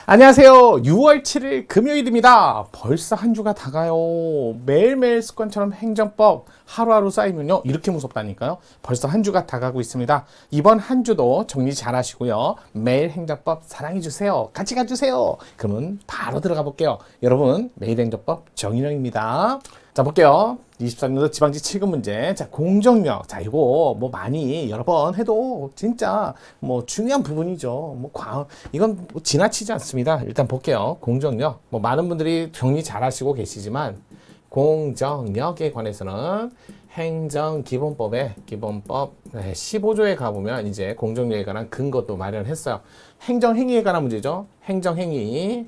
안녕하세요. 6월 7일 금요일입니다. 벌써 한 주가 다 가요. 매일매일 습관처럼 행정법 하루하루 쌓이면요, 이렇게 무섭다니까요. 벌써 한 주가 다 가고 있습니다. 이번 한 주도 정리 잘 하시고요. 매일 행정법 사랑해주세요. 같이 가주세요. 그러면 바로 들어가 볼게요. 여러분, 매일 행정법 정인영입니다. 자, 볼게요. 24년도 지방지 7급 문제. 자, 공정력. 자, 이거 뭐 많이 여러 번 해도 진짜 뭐 중요한 부분이죠. 이건 뭐 지나치지 않습니다. 일단 볼게요. 공정력. 뭐 많은 분들이 정리 잘 하시고 계시지만, 공정력에 관해서는 행정기본법의 기본법 15조에 가보면 이제 공정력에 관한 근거도 마련했어요. 행정행위에 관한 문제죠. 행정행위.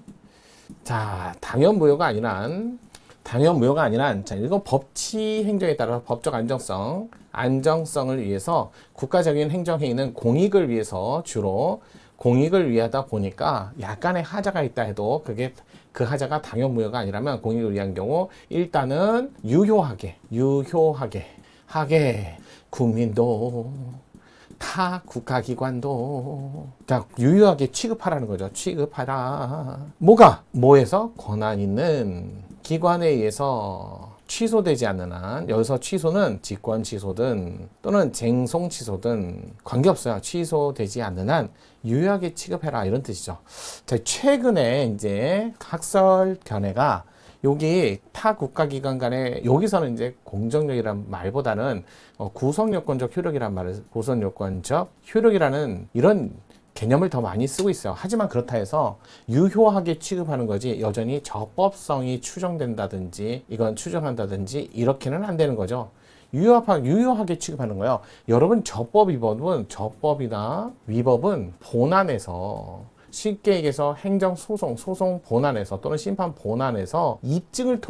자, 당연무효가 아니란, 자, 이거 법치 행정에 따라 법적 안정성을 위해서 국가적인 행정행위는 공익을 위해서 주로 공익을 위하다 보니까 약간의 하자가 있다 해도 그게 그 하자가 당연무효가 아니라면 공익을 위한 경우 일단은 유효하게 국민도 타 국가기관도 자 유효하게 취급하라는 거죠. 취급하라. 뭐에서 권한 있는 기관에 의해서 취소되지 않는 한, 여기서 취소는 직권 취소든 또는 쟁송 취소든 관계없어요. 취소되지 않는 한 유효하게 취급해라, 이런 뜻이죠. 자, 최근에 이제 학설 견해가 여기 타 국가기관 간에, 여기서는 이제 공정력이란 말보다는 구성요건적 효력이란 말을, 구성요건적 효력이라는 이런 개념을 더 많이 쓰고 있어요. 하지만 그렇다 해서 유효하게 취급하는 거지 여전히 적법성이 추정된다든지 이건 추정한다든지 이렇게는 안 되는 거죠. 유효하게 취급하는 거예요. 여러분, 적법이나 위법은 본안에서, 쉽게 얘기해서 소송 본안에서 또는 심판 본안에서 입증을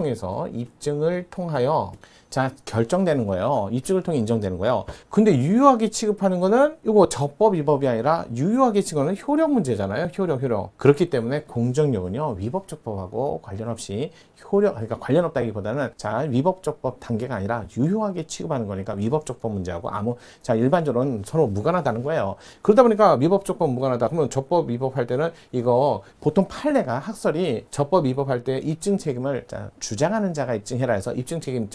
통하여 자, 결정되는 거예요. 입증을 통해 인정되는 거예요. 근데 유효하게 취급하는 거는 이거 적법, 위법이 아니라 유효하게 취급하는 효력 문제잖아요. 효력. 그렇기 때문에 공정력은요, 위법적법하고 관련 없이 그러니까 관련 없다기보다는 자, 위법적법 단계가 아니라 유효하게 취급하는 거니까 위법적법 문제하고 자, 일반적으로는 서로 무관하다는 거예요. 그러다 보니까 위법적법 무관하다. 그러면 적법, 위법할 때는 이거 보통 판례가 학설이 적법, 위법할 때 입증 책임을 주장하는 자가 입증해라 해서 입증 책임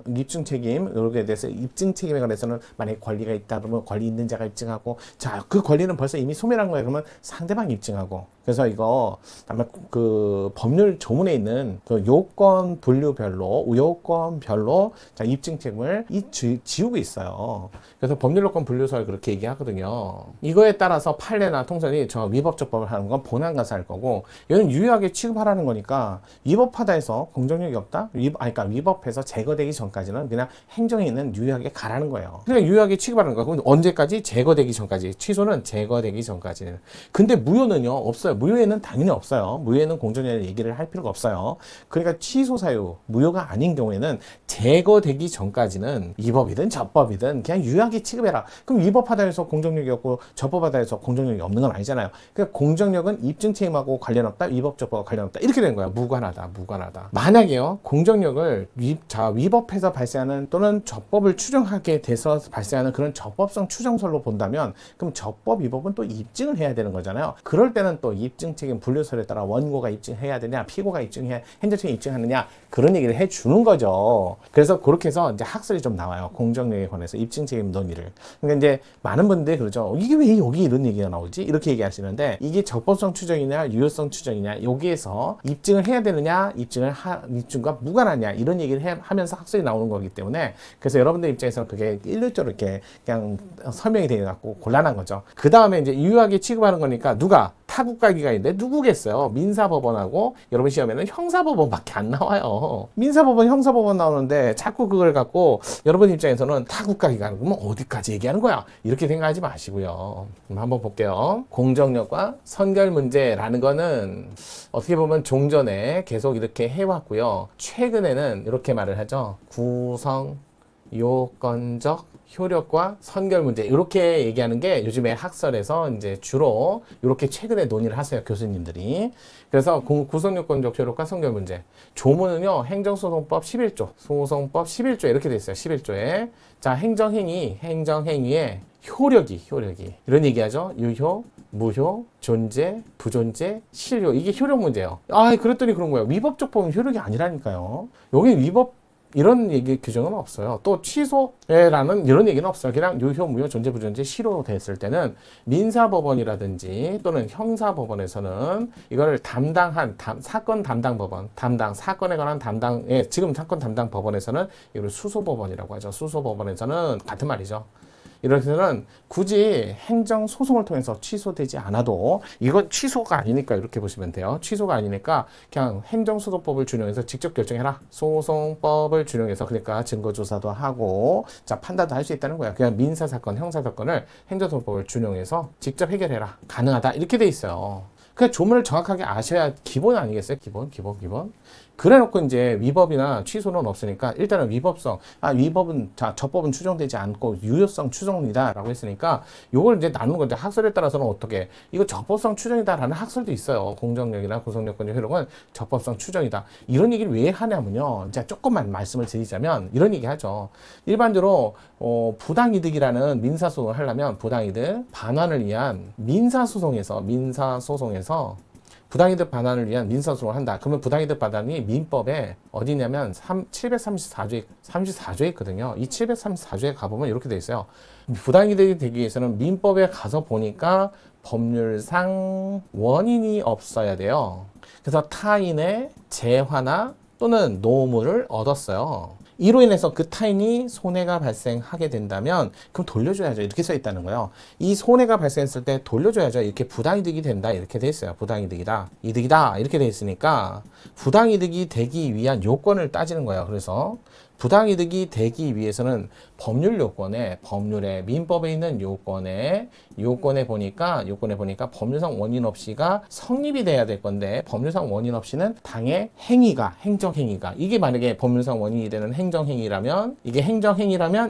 이렇게 대해서 입증 책임에 관해서는 만약에 권리가 있다 그러면 권리 있는 자가 입증하고, 자, 그 권리는 벌써 이미 소멸한 거예요. 그러면 상대방이 입증하고. 그래서 이거 아마 그 법률 조문에 있는 그 요건 분류별로, 우요건별로 자, 입증 책임을 지우고 있어요. 그래서 법률요건 분류서를 그렇게 얘기하거든요. 이거에 따라서 판례나 통선이 저 위법적법을 하는 건 본안 가서 할 거고, 얘는 유효하게 취급하라는 거니까 위법하다 해서 공정력이 없다? 그러니까 위법해서 제거되기 전까지는 그냥 행정에 있는 유효하게 가라는 거예요. 그냥 유효하게 취급하는 거야. 그럼 언제까지? 제거되기 전까지. 취소는 제거되기 전까지는. 근데 무효는요, 없어요. 무효에는 당연히 없어요. 무효에는 공정력을 얘기를 할 필요가 없어요. 그러니까 취소 사유, 무효가 아닌 경우에는 제거되기 전까지는 위법이든 적법이든 그냥 유효하게 취급해라. 그럼 위법하다 해서 공정력이 없고 적법하다 해서 공정력이 없는 건 아니잖아요. 그러니까 공정력은 입증 책임하고 관련 없다, 위법적법과 관련 없다, 이렇게 된 거야. 무관하다. 만약에요, 공정력을 위법해서 발생하는 또는 적법을 추정하게 돼서 발생하는 그런 적법성 추정설로 본다면, 그럼 적법, 위법은 또 입증을 해야 되는 거잖아요. 그럴 때는 또 입증 책임 분류설에 따라 원고가 입증해야 되냐, 피고가 행정청이 입증하느냐, 그런 얘기를 해주는 거죠. 그래서 그렇게 해서 이제 학설이 좀 나와요. 공정력에 관해서 입증 책임 논의를. 그러니까 이제 많은 분들이 그러죠. 이게 왜 여기 이런 얘기가 나오지? 이렇게 얘기하시는데, 이게 적법성 추정이냐, 유효성 추정이냐, 여기에서 입증을 해야 되느냐, 입증과 무관하냐, 이런 얘기를 하면서 학설이 나오는 거기 때문에, 그래서 여러분들 입장에서는 그게 일률적으로 이렇게 그냥 설명이 되어갖고 곤란한 거죠. 그 다음에 이제 유효하게 취급하는 거니까 누가? 타국가기관인데 누구겠어요? 민사법원하고 여러분 시험에는 형사법원밖에 안 나와요. 민사법원, 형사법원 나오는데 자꾸 그걸 갖고 여러분 입장에서는 타국가기관 그러면 어디까지 얘기하는 거야? 이렇게 생각하지 마시고요. 한번 볼게요. 공정력과 선결 문제라는 거는 어떻게 보면 종전에 계속 이렇게 해왔고요. 최근에는 이렇게 말을 하죠. 구성 요건적 효력과 선결 문제 이렇게 얘기하는 게 요즘에 학설에서 이제 주로 이렇게 최근에 논의를 하세요, 교수님들이. 그래서 구성요건적 효력과 선결 문제. 조문은요, 행정소송법 11조, 소송법 11조 이렇게 돼 있어요. 11조에. 자, 행정행위의 효력이 이런 얘기하죠. 유효, 무효, 존재, 부존재, 실효. 이게 효력 문제예요. 아, 그랬더니 그런 거예요. 위법적 법은 효력이 아니라니까요. 여기 위법 이런 얘기 규정은 없어요. 또 취소라는 이런 얘기는 없어요. 그냥 유효, 무효, 존재, 부존재, 실효 됐을 때는 민사법원이라든지 또는 형사법원에서는 이걸 담당한 사건 담당 법원, 사건에 관한 지금 사건 담당 법원에서는 이걸 수소법원이라고 하죠. 수소법원에서는 같은 말이죠. 이렇게 해서는 굳이 행정소송을 통해서 취소되지 않아도 이건 취소가 아니니까 이렇게 보시면 돼요. 취소가 아니니까 그냥 행정소송법을 준용해서 직접 결정해라. 소송법을 준용해서 그러니까 증거조사도 하고 자 판단도 할 수 있다는 거야. 그냥 민사사건, 형사사건을 행정소송법을 준용해서 직접 해결해라. 가능하다. 이렇게 돼 있어요. 그냥 조문을 정확하게 아셔야 기본 아니겠어요? 기본. 그래 놓고 이제 위법이나 취소는 없으니까 일단은 위법성, 위법은, 저법은 추정되지 않고 유효성 추정이다 라고 했으니까 요걸 이제 나누는 건데 학설에 따라서는 어떻게, 이거 저법성 추정이다 라는 학설도 있어요. 공정력이나 구성요건적 효력은 저법성 추정이다. 이런 얘기를 왜 하냐면요. 제가 조금만 말씀을 드리자면 이런 얘기 하죠. 일반적으로, 부당이득이라는 민사소송을 하려면 부당이득 반환을 위한 민사소송에서 부당이득 반환을 위한 민사소송을 한다. 그러면 부당이득 반환이 민법에 어디냐면 734조에 있거든요. 이 734조에 가보면 이렇게 돼 있어요. 부당이득이 되기 위해서는 민법에 가서 보니까 법률상 원인이 없어야 돼요. 그래서 타인의 재화나 또는 노무를 얻었어요. 이로 인해서 그 타인이 손해가 발생하게 된다면 그럼 돌려줘야죠. 이렇게 써 있다는 거예요. 이 손해가 발생했을 때 돌려줘야죠. 이렇게 부당이득이 된다. 이렇게 돼 있어요. 부당이득이다. 이득이다. 이렇게 돼 있으니까 부당이득이 되기 위한 요건을 따지는 거예요. 그래서 부당이득이 되기 위해서는 법률의 민법에 있는 요건에 보니까 법률상 원인 없이가 성립이 돼야 될 건데 법률상 원인 없이는 당의 행정행위가 이게 만약에 법률상 원인이 되는 행정행위라면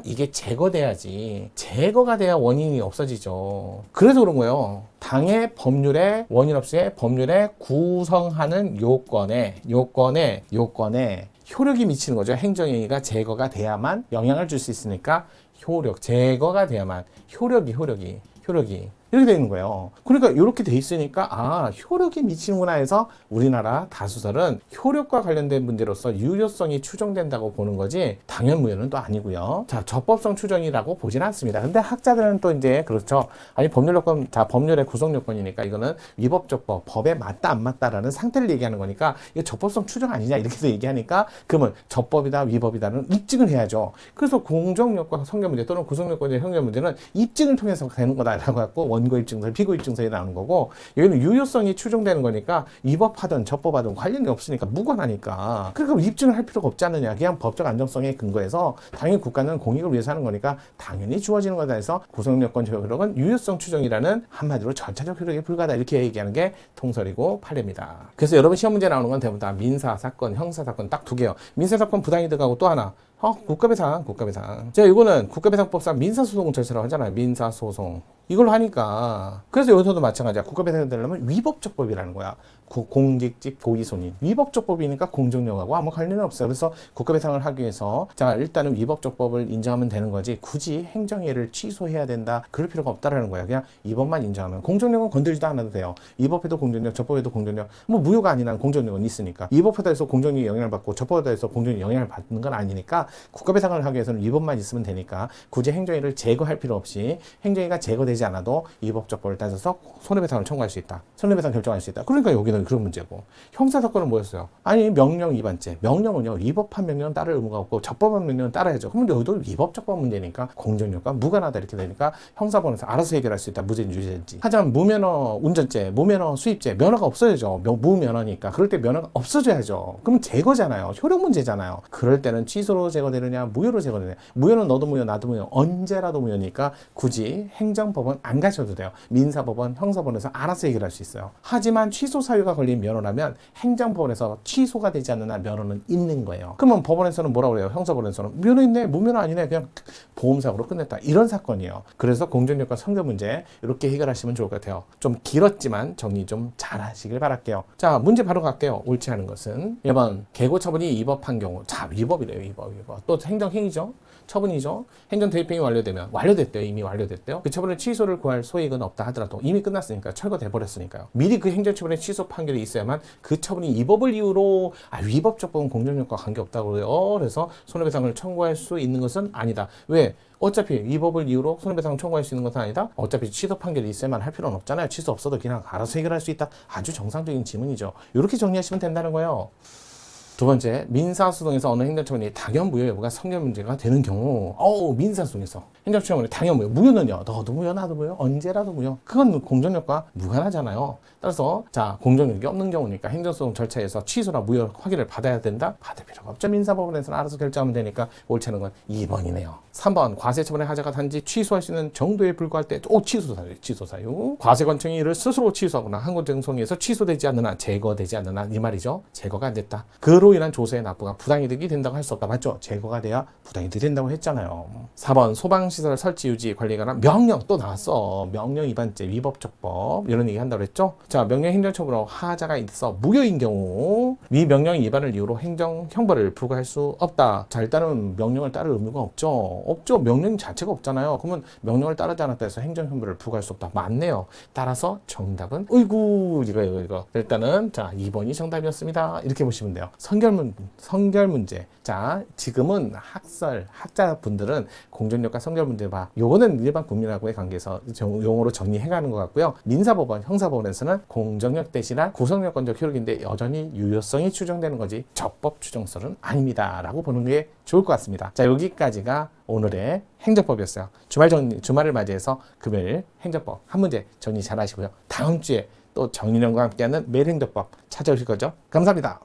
이게 제거돼야지. 제거가 돼야 원인이 없어지죠. 그래서 그런 거예요. 당의 법률에 원인 없이 법률에 구성하는 요건에 효력이 미치는 거죠. 행정행위가 제거가 돼야만 영향을 줄 수 있으니까 제거가 돼야만 효력이 이렇게 되는 거예요. 그러니까 이렇게 돼 있으니까 효력이 미치는구나 해서 우리나라 다수설은 효력과 관련된 문제로서 유효성이 추정된다고 보는 거지 당연무효는 또 아니고요. 자, 적법성 추정이라고 보진 않습니다. 근데 학자들은 또 이제 그렇죠. 법률의 구성요건이니까 이거는 위법적법, 법에 맞다 안 맞다라는 상태를 얘기하는 거니까 이거 적법성 추정 아니냐 이렇게 해서 얘기하니까 그러면 적법이다 위법이다는 입증을 해야죠. 그래서 공정력과 선결 문제 또는 구성요건의 형결 문제는 입증을 통해서 되는 거다라고 갖고 원고 입증서, 피고 입증서에 나오는 거고 여기는 유효성이 추정되는 거니까 위법하든 적법하든 관련이 없으니까 무관하니까 그러니까 입증을 할 필요가 없지 않느냐. 그냥 법적 안정성에 근거해서 당연히 국가는 공익을 위해서 하는 거니까 당연히 주어지는 거다 해서 구성요건적 효력은 유효성 추정이라는 한마디로 절차적 효력에 불과하다 이렇게 얘기하는 게 통설이고 판례입니다. 그래서 여러분 시험 문제 나오는 건 대부분 다 민사사건, 형사사건 딱 두 개요. 민사사건 부당이득하고 또 하나 국가배상. 자, 이거는 국가배상법상 민사소송 절차라고 하잖아요. 민사소송. 이걸로 하니까. 그래서 여기서도 마찬가지야. 국가배상이 되려면 위법적법이라는 거야. 공직직 고의손인. 위법적법이니까 공정력하고 아무 관련은 없어요. 그래서 국가배상을 하기 위해서 자, 일단은 위법적법을 인정하면 되는 거지. 굳이 행정예를 취소해야 된다. 그럴 필요가 없다라는 거야. 그냥 위법만 인정하면. 공정력은 건들지도 않아도 돼요. 위법에도 공정력, 적법에도 공정력. 무효가 아니란 공정력은 있으니까. 위법하다 해서 공정력이 영향을 받고 적법하다 해서 공정력이 영향을 받는 건 아니니까 국가배상을 하기 위해서는 위법만 있으면 되니까 굳이 행정예를 제거할 필요 없이 행정예가 제거되지 않아도 위법적법을 따져서 손해배상을 청구할 수 있다. 손해배상 결정할 수 있다. 그러니까 여기는 그런 문제고. 형사사건은 뭐였어요? 명령 위반죄. 명령은요, 위법한 명령은 따를 의무가 없고 적법한 명령은 따라야죠. 그러면 여기도 위법적법 문제니까 공정력과 무관하다 이렇게 되니까 형사법원에서 알아서 해결할 수 있다. 무죄인지 유죄인지. 하지만 무면허 운전죄, 무면허 수입죄, 면허가 없어야죠. 무면허니까. 그럴 때 면허가 없어져야죠. 그러면 제거잖아요. 효력 문제잖아요. 그럴 때는 취소로 제거되느냐, 무효로 제거되느냐. 무효는 너도 무효, 나도 무효, 언제라도 무효니까 굳이 행정법원 행정법원 안 가셔도 돼요. 민사법원, 형사법원에서 알아서 해결할 수 있어요. 하지만 취소 사유가 걸린 면허라면 행정법원에서 취소가 되지 않는 한 면허는 있는 거예요. 그러면 법원에서는 뭐라고 그래요? 형사법원에서는 면허 있네, 무면허 아니네, 그냥 보험사고로 끝냈다, 이런 사건이에요. 그래서 공정력과 성격 문제 이렇게 해결하시면 좋을 것 같아요. 좀 길었지만 정리 좀 잘 하시길 바랄게요. 자, 문제 바로 갈게요. 옳지 않은 것은 1번 개고 처분이 위법한 경우. 자, 위법이래요. 위법. 또 행정행위죠. 처분이죠. 행정 대입행위 완료되면 완료됐대요. 이미 완료됐대요. 그 처분의 취소를 구할 소익은 없다 하더라도 이미 끝났으니까, 철거돼 버렸으니까요. 미리 그 행정처분의 취소 판결이 있어야만 그 처분이 위법을 이유로 위법적 부분 공정력과 관계없다고 그래요. 그래서 손해배상을 청구할 수 있는 것은 아니다. 왜? 어차피 위법을 이유로 손해배상을 청구할 수 있는 것은 아니다. 어차피 취소 판결이 있어야만 할 필요는 없잖아요. 취소 없어도 그냥 알아서 해결할 수 있다. 아주 정상적인 지문이죠. 이렇게 정리하시면 된다는 거예요. 두 번째, 민사소송에서 어느 행정처분이 당연 무효 여부가 성결 문제가 되는 경우. 민사소송에서 행정처분이 당연 무효. 무효는요, 너도 무효, 나도 무효, 언제라도 무효. 그건 공정력과 무관하잖아요. 따라서 자, 공정력이 없는 경우니까 행정소송 절차에서 취소나 무효 확인을 받아야 된다? 받을 필요가 없죠. 민사법원에서는 알아서 결정하면 되니까 옳지 않은 건 2번이네요. 3번, 과세처분의 하자가 단지 취소할 수 있는 정도에 불과할 때, 취소 사유. 과세관청이 이를 스스로 취소하거나 항공정성에서 취소되지 않는 한, 제거되지 않는 한, 이 말이죠. 제거가 안 됐다. 그로 인한 조세의 납부가 부당이득이 된다고 할 수 없다. 맞죠? 제거가 돼야 부당이득이 된다고 했잖아요. 4번, 소방시설 설치 유지 관리에 관한 명령. 또 나왔어. 명령 위반죄, 위법적법, 이런 얘기 한다고 했죠. 자, 명령 행정처분으로 하자가 있어 무효인 경우 이 명령 위반을 이유로 행정 형벌을 부과할 수 없다. 자, 일단은 명령을 따를 의무가 없죠. 명령 자체가 없잖아요. 그러면 명령을 따르지 않았다 해서 행정 형벌을 부과할 수 없다. 맞네요. 따라서 정답은 이거. 일단은 자, 2번이 정답이었습니다. 이렇게 보시면 돼요. 성결 문제. 자, 지금은 학자분들은 공정력과 성결 문제 봐. 요거는 일반 국민하고의 관계에서 용어로 정리해가는 것 같고요. 민사법원, 형사법원에서는 공정력 대신한 구성요건적 효력인데 여전히 유효성이 추정되는 거지 적법 추정설은 아닙니다. 라고 보는 게 좋을 것 같습니다. 자, 여기까지가 오늘의 행정법이었어요. 주말을 맞이해서 금요일 행정법 한 문제 정리 잘 하시고요. 다음 주에 또 정인영과 함께하는 매일 행정법 찾아오실 거죠? 감사합니다.